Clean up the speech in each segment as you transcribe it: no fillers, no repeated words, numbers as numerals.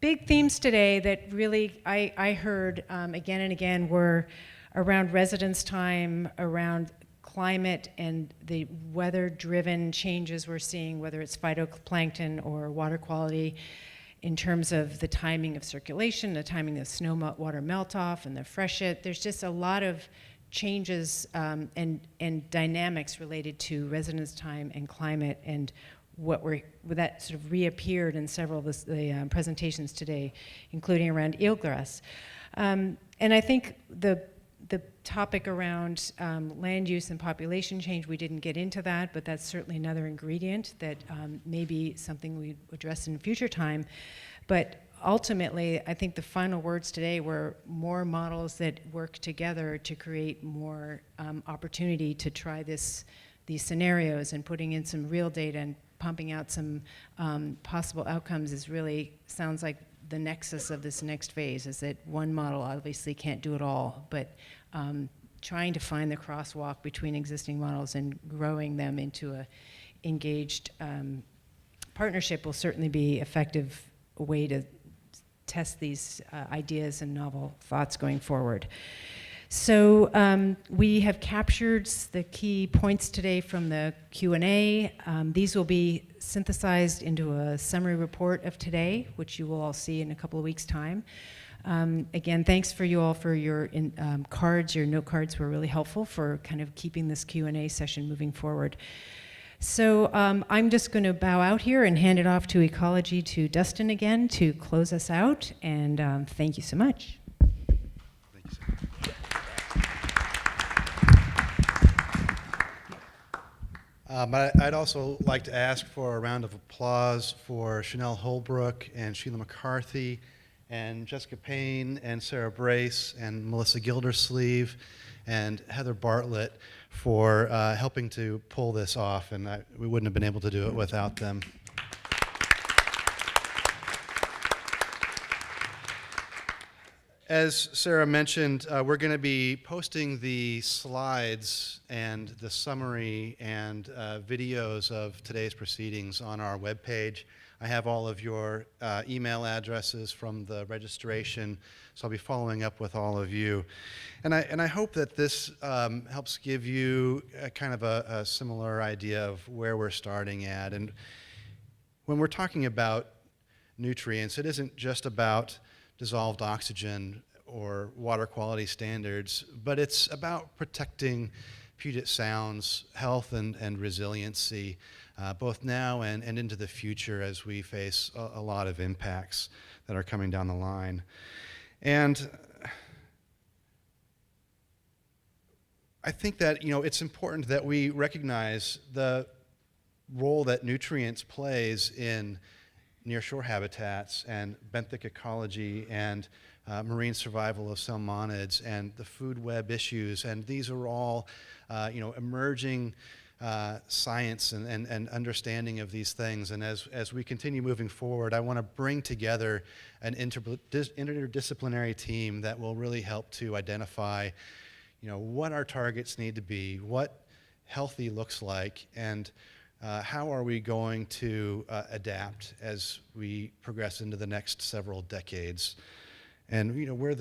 big themes today that really I heard again and again were around residence time, around climate and the weather-driven changes we're seeing, whether it's phytoplankton or water quality, in terms of the timing of circulation, the timing of water melt-off and the freshet. There's just a lot of changes and dynamics related to residence time and climate, and that sort of reappeared in several of the presentations today, including around eelgrass. And I think the topic around land use and population change, we didn't get into that, but that's certainly another ingredient that may be something we address in a future time. But ultimately, I think the final words today were more models that work together to create more opportunity to try these scenarios, and putting in some real data and pumping out some possible outcomes sounds like the nexus of this next phase, is that one model obviously can't do it all, but trying to find the crosswalk between existing models and growing them into a engaged partnership will certainly be an effective way to test these ideas and novel thoughts going forward. So we have captured the key points today from the Q&A. These will be synthesized into a summary report of today, which you will all see in a couple of weeks' time. Again, thanks for you all for your cards. Your note cards were really helpful for kind of keeping this Q&A session moving forward. So I'm just going to bow out here and hand it off to Ecology to Dustin again to close us out, and thank you so much. Thank you, Sarah. I'd also like to ask for a round of applause for Chanel Holbrook and Sheila McCarthy and Jessica Payne and Sarah Brace and Melissa Gildersleeve and Heather Bartlett for helping to pull this off, and we wouldn't have been able to do it without them. As Sarah mentioned, we're going to be posting the slides and the summary and videos of today's proceedings on our webpage. I have all of your email addresses from the registration, so I'll be following up with all of you. And I hope that this helps give you kind of a similar idea of where we're starting at. And when we're talking about nutrients, it isn't just about dissolved oxygen or water quality standards, but it's about protecting Puget Sound's health and resiliency, both now and into the future as we face a lot of impacts that are coming down the line. And I think that, it's important that we recognize the role that nutrients plays in nearshore habitats and benthic ecology and marine survival of salmonids and the food web issues, and these are all emerging science and understanding of these things. And as we continue moving forward, I want to bring together an interdisciplinary team that will really help to identify what our targets need to be, what healthy looks like, and how are we going to adapt as we progress into the next several decades. And we're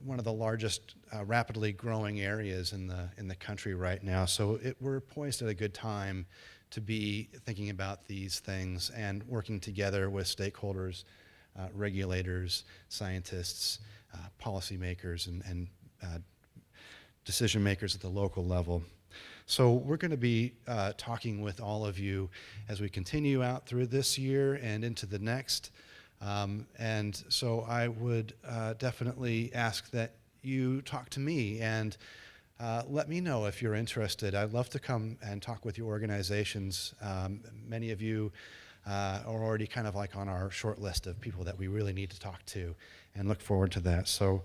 one of the largest rapidly growing areas in the country right now, so we're poised at a good time to be thinking about these things and working together with stakeholders, regulators, scientists, policymakers, and decision makers at the local level. So we're going to be talking with all of you as we continue out through this year and into the next. And so I would definitely ask that you talk to me and let me know if you're interested. I'd love to come and talk with your organizations. Many of you are already kind of like on our short list of people that we really need to talk to, and look forward to that. So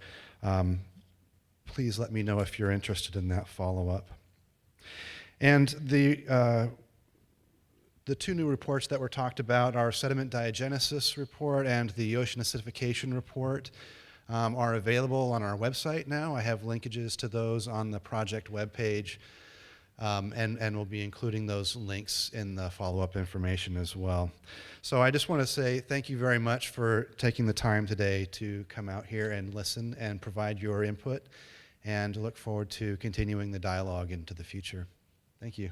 please let me know if you're interested in that follow-up. And the two new reports that were talked about, our sediment diagenesis report and the ocean acidification report, are available on our website now. I have linkages to those on the project webpage. and we'll be including those links in the follow-up information as well. So I just want to say thank you very much for taking the time today to come out here and listen and provide your input, and look forward to continuing the dialogue into the future. Thank you.